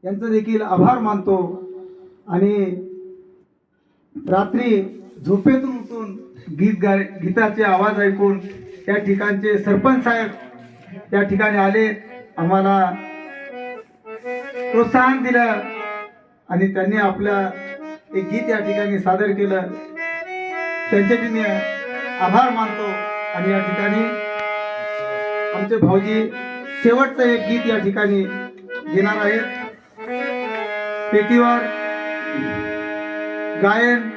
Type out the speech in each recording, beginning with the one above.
यांचा देखील आभार मानतो आणि रात्री झोपेतून उठून गीताचे आवाज ऐकून त्या ठिकाणचे सरपंच साहेब त्या ठिकाणी आले, आम्हाला प्रोत्साहन दिलं आणि त्यांनी आपलं एक गीत या ठिकाणी सादर केलं. त्यांचे मी आभार मानतो. आणि या ठिकाणी आमचे भाऊजी शेवटचं एक गीत या ठिकाणी घेणार आहेत. पेटीवर गायन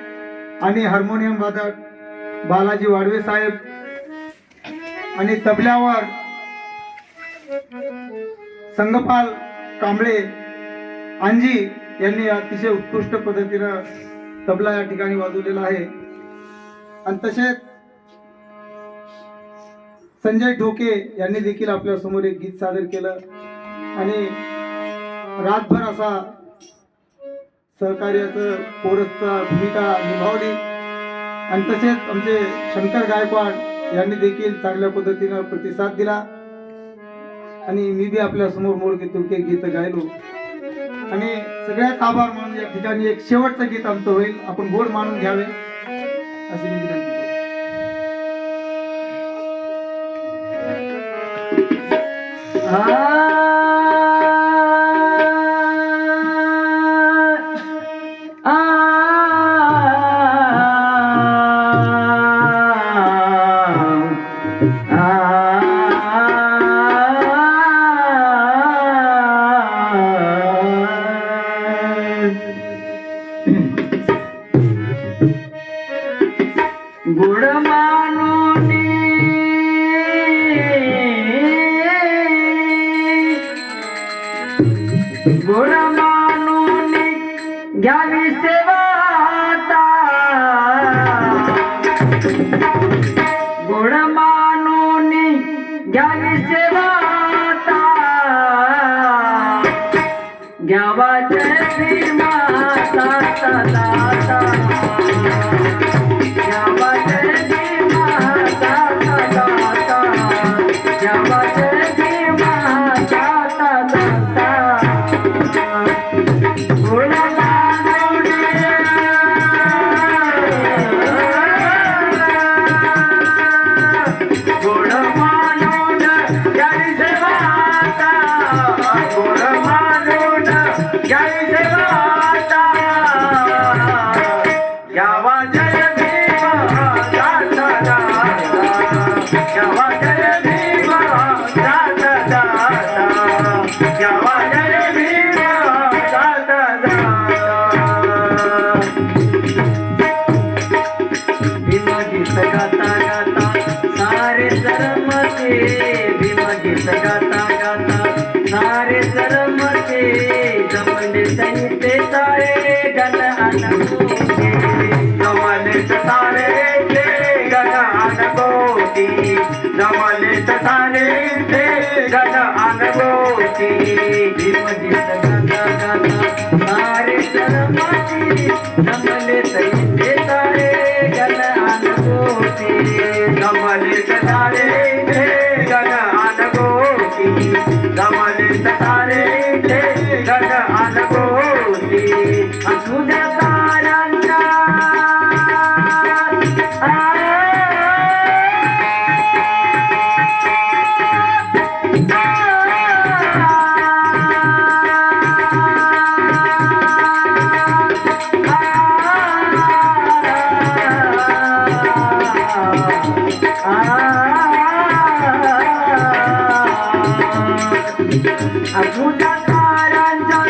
आणि हार्मोनियम वादक बालाजी वाडवे साहेब आणि तबल्यावर संगपाल कांबळे अंजी यांनी अतिशय उत्कृष्ट पद्धतीनं तबला या ठिकाणी वाजवलेला आहे. आणि तसेच संजय ढोके यांनी देखील आपल्या समोर एक गीत सादर केलं आणि रातभर असा सहकार्याचं कोरसचा भूमिका निभावली. आणि तसेच आमचे शंकर गायकवाड यांनी देखील चांगल्या पद्धतीनं प्रतिसाद दिला आणि मी बी आपल्या समोर मोडके तुडके गीत गायलो. आणि सगळ्यात आभार मानून या ठिकाणी एक शेवटचं गीत आमचं होईल, आपण गोड मानून घ्यावे अशी मी विनंती करतो. गोड मानूनी गोड मानूनी घ्यावी सेवाता, गोड मानूनी घ्यावी सेवाता, घ्यावा जय माता दाता, घ्यावा जय माता दाता, घ्यावा जय माता दाता. गोड मानूनी गोड मानून घ्यावी सेवाता, गोड मानून घ्यावी सेवाता, घ्यावा जय भीमा दाता दाता, घ्यावा जय भीमा दाता दाता, घ्यावा जय भीमा दाता दाता. भीमा गीत गाता गाता सारे जरमते, भीमा गीत गाता गाता सारे जरमते, जमले संगीते सारे गण अनकोटी, जमले सारे ते गण अनकोटी, जमले सारे ते गण अनकोटी. भीम गीत गाता गाता सारे जरमते, जमले संगीते सारे गण अनकोटी, जमले सारे ते गण अनकोटी, जमले सारे ते गण अनकोटी. असुद्या तारांच्या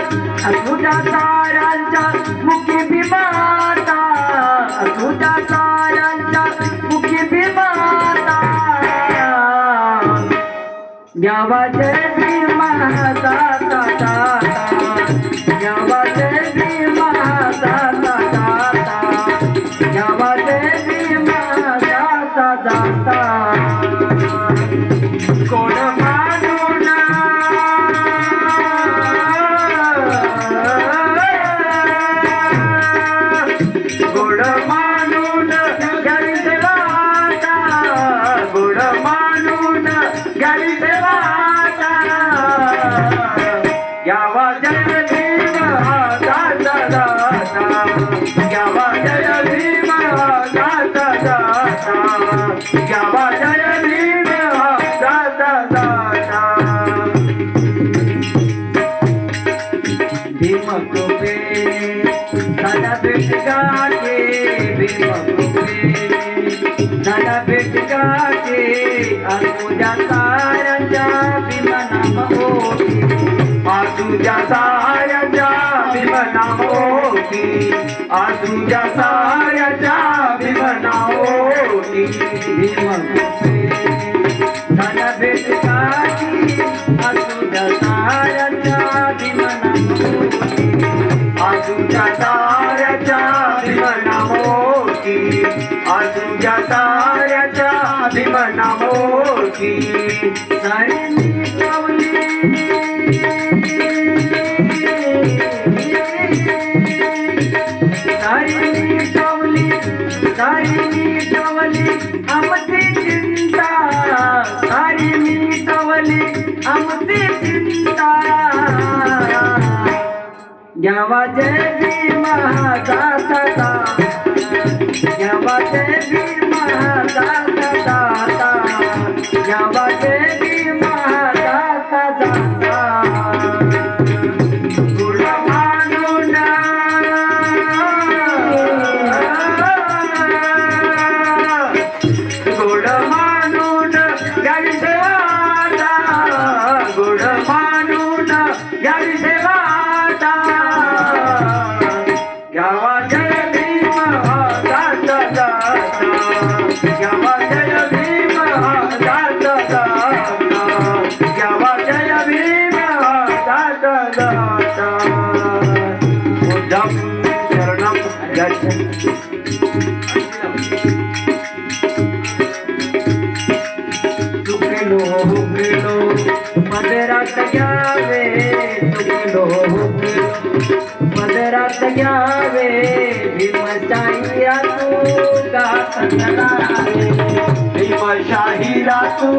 असुद्या तारांच्या मुखी भीमाता, असुद्या तारांच्या मुखी भीमाता, घ्यावा जय भीमा दाता दाता, घ्यावा जय भीमा दाता दाता, घ्यावा जय भीमा दाता दाता. गोड मानून गोड मानून घ्यावी सेवाता, गोड मानून घ्यावी सेवाता, झाला भेट गाठी आज तुझ्या साऱ्याच्या विमानाम ओटी आज तुझ्या साऱ्याच्या विमानाम ओटी आज तुझ्या साऱ्याच्या विमानाम ओटी झाला भेट गाठी आज तुझ्या साऱ्याच्या विमानाम ओटी आज तुझ्या साऱ्याच्या विमानाम ओटी आज तुझ्या साऱ्याच्या विमानाम ओटी सारी मिटवली सारी मिटवली आमची चिंता सारी मिटवली आमची चिंता घ्यावा जय भीम दाता घ्यावा जय भीम दाता घ्यावा जय भीम दाता गुळ मानून गुळ मानून गाडी सेवाता गुळ मानून गाडी सेवाता घ्यावा जय भीम दाता घ्यावा जय भीम दाता घ्यावा जय भीम दाता बुद्धं शरणं गच्छ हुकलो पदरात घ्यावे चुकलो हुकलो पदरात घ्यावे भीमशाहीरा तू गात चलावे भीमशाहीरा तू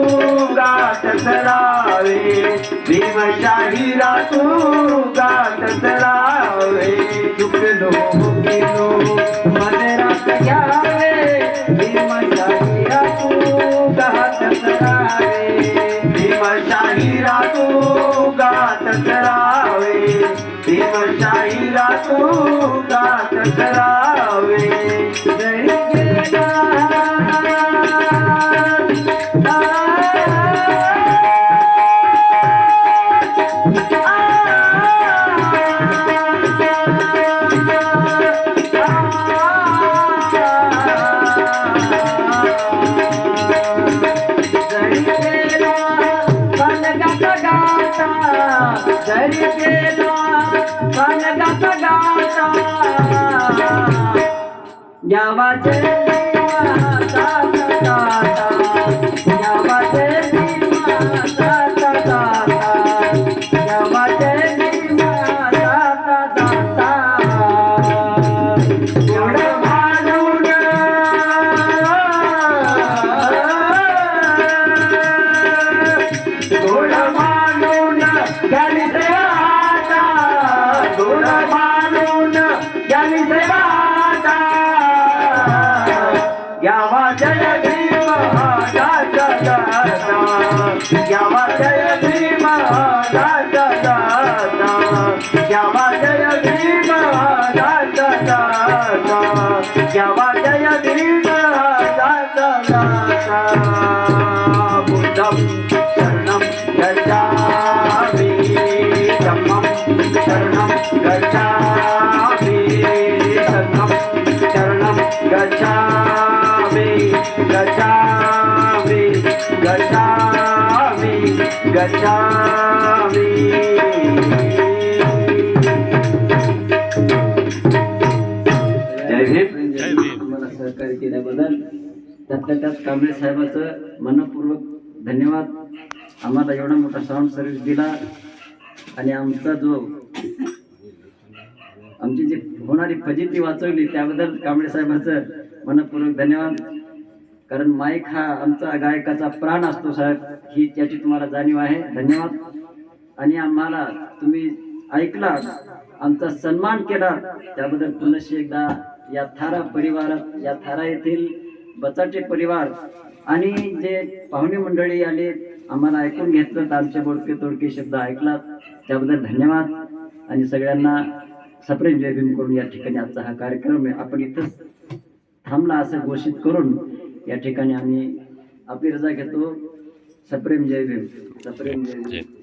गात चलावे भीमशाहीरा तू गात चलावे चुकलो हुकलो पदरात घ्यावे भीमशाहीरा तू गात चलावे भीमशाहीरा तू गात चलावे भीमशाहीरा तू गात चलावे जय गेला जरी गेला गाता गाता घ्यावा जय भीम दाता घ्यावा जय भीम दाता घ्यावा जय भीम दाता गुळ मानून गुळ मानून गाली सेवाता गुळ मानून गाली सेवाता घ्यावा जय भीम दाता घ्यावा जय भीम दाता घ्यावा जय भीम दाता घ्यावा जय भीम दाता बुद्धं शरणं गच्छामि धम्मं शरणं गच्छामि संघं शरणं गच्छामि गच्छामि गच्छामि गच्छामि जय भीम मला सहकार्य केल्याबद्दल त्यातल्या त्यात कांबळे साहेबाचं मनपूर्वक धन्यवाद आम्हाला एवढा मोठा साऊंड सर्व्हिस दिला आणि आमचा जो आमची जी होणारी फजिती वाचवली त्याबद्दल कांबळे साहेबांचं मनपूर्वक धन्यवाद कारण माईक हा आमचा गायकाचा प्राण असतो साहेब ही त्याची तुम्हाला जाणीव आहे धन्यवाद आणि आम्हाला तुम्ही ऐकला आमचा सन्मान केला त्याबद्दल पुनश्च एकदा या थारा परिवारात या थारा येथील बचाटे परिवार आणि जे पाहुणे मंडळी आले आम्हाला ऐकून घेतलं तर आमचे बोडके तोडके शब्द ऐकलात त्याबद्दल धन्यवाद आणि सगळ्यांना सप्रेम जय भीम करून या ठिकाणी आजचा हा कार्यक्रम आहे आपण इथंच थांबला असं घोषित करून या ठिकाणी आम्ही आपली रजा घेतो. सप्रेम जय भीम. सप्रेम जय भीम.